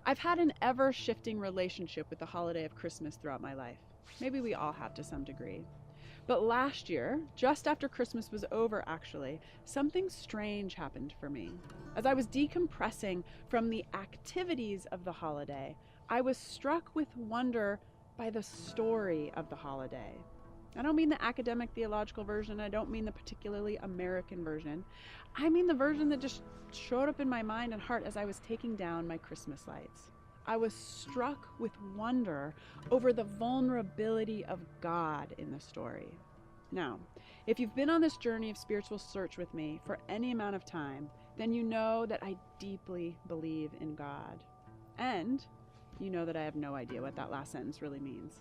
I've had an ever shifting relationship with the holiday of Christmas throughout my life. Maybe we all have to some degree. But last year, just after Christmas was over, actually, something strange happened for me. As I was decompressing from the activities of the holiday, I was struck with wonder by the story of the holiday. I don't mean the academic theological version, I don't mean the particularly American version. I mean the version that just showed up in my mind and heart as I was taking down my Christmas lights. I was struck with wonder over the vulnerability of God in the story. Now, if you've been on this journey of spiritual search with me for any amount of time, then you know that I deeply believe in God. And you know that I have no idea what that last sentence really means.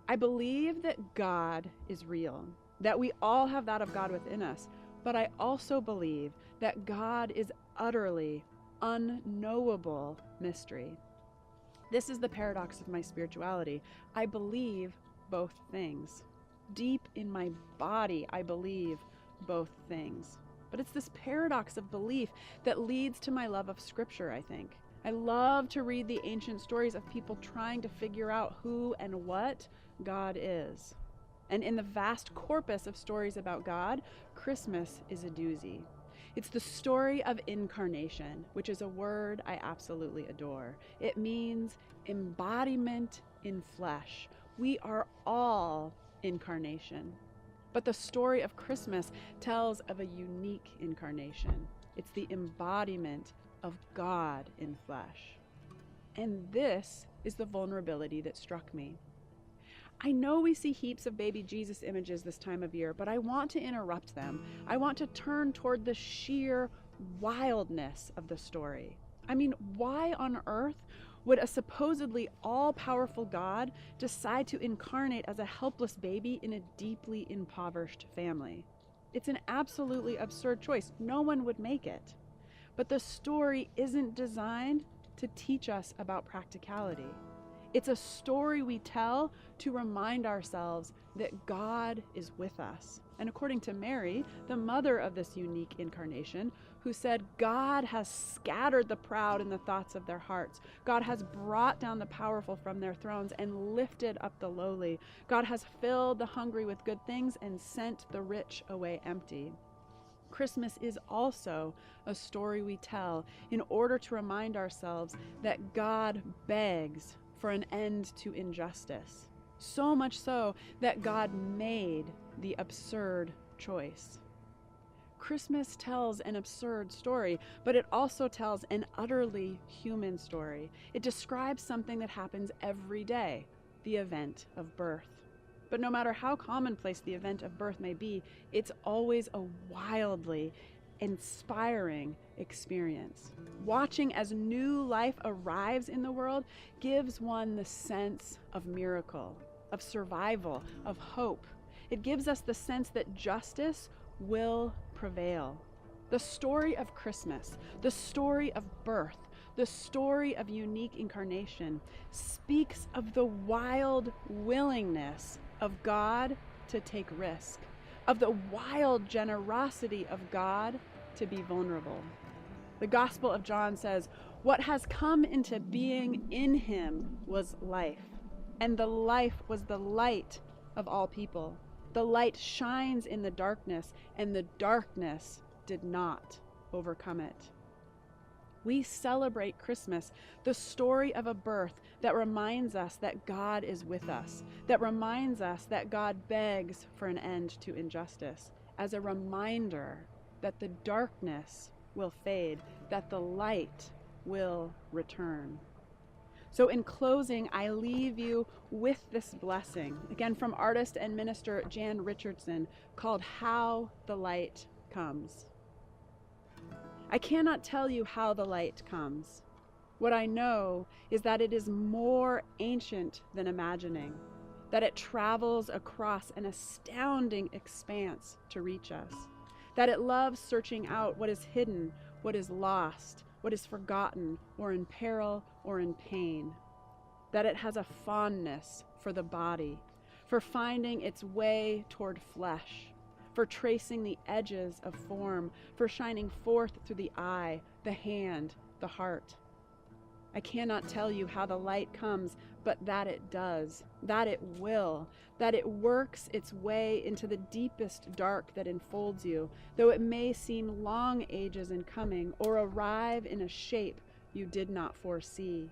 I believe that God is real, that we all have that of God within us, but I also believe that God is utterly unknowable mystery. This is the paradox of my spirituality. I believe both things. Deep in my body, I believe both things. But it's this paradox of belief that leads to my love of Scripture, I think. I love to read the ancient stories of people trying to figure out who and what God is. And in the vast corpus of stories about God, Christmas is a doozy. It's the story of incarnation, which is a word I absolutely adore. It means embodiment in flesh. We are all incarnation. But the story of Christmas tells of a unique incarnation. It's the embodiment of God in flesh. And this is the vulnerability that struck me. I know we see heaps of baby Jesus images this time of year, but I want to interrupt them. I want to turn toward the sheer wildness of the story. I mean, why on earth would a supposedly all-powerful God decide to incarnate as a helpless baby in a deeply impoverished family? It's an absolutely absurd choice. No one would make it. But the story isn't designed to teach us about practicality. It's a story we tell to remind ourselves that God is with us. And according to Mary, the mother of this unique incarnation, who said, God has scattered the proud in the thoughts of their hearts. God has brought down the powerful from their thrones and lifted up the lowly. God has filled the hungry with good things and sent the rich away empty. Christmas is also a story we tell in order to remind ourselves that God begs for an end to injustice. So much so that God made the absurd choice. Christmas tells an absurd story, but it also tells an utterly human story. It describes something that happens every day, the event of birth. But no matter how commonplace the event of birth may be, it's always a wildly inspiring experience. Watching as new life arrives in the world gives one the sense of miracle, of survival, of hope. It gives us the sense that justice will prevail. The story of Christmas, the story of birth, the story of unique incarnation speaks of the wild willingness of God to take risk, of the wild generosity of God to be vulnerable. The Gospel of John says, "What has come into being in him was life, and the life was the light of all people. The light shines in the darkness, and the darkness did not overcome it." We celebrate Christmas, the story of a birth that reminds us that God is with us, that reminds us that God begs for an end to injustice, as a reminder that the darkness will fade, that the light will return. So in closing, I leave you with this blessing, again from artist and minister Jan Richardson, called "How the Light Comes." I cannot tell you how the light comes. What I know is that it is more ancient than imagining, that it travels across an astounding expanse to reach us, that it loves searching out what is hidden, what is lost, what is forgotten, or in peril, or in pain, that it has a fondness for the body, for finding its way toward flesh, for tracing the edges of form, for shining forth through the eye, the hand, the heart. I cannot tell you how the light comes, but that it does, that it will, that it works its way into the deepest dark that enfolds you, though it may seem long ages in coming or arrive in a shape you did not foresee.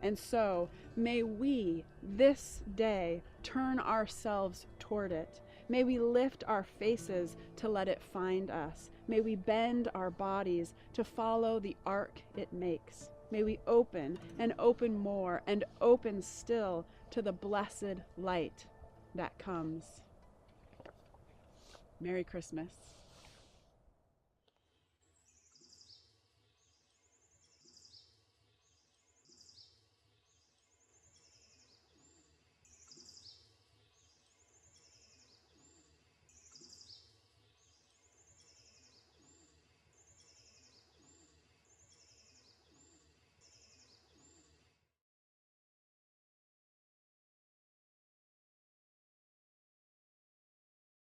And so, may we, this day, turn ourselves toward it. May we lift our faces to let it find us. May we bend our bodies to follow the arc it makes. May we open and open more and open still to the blessed light that comes. Merry Christmas.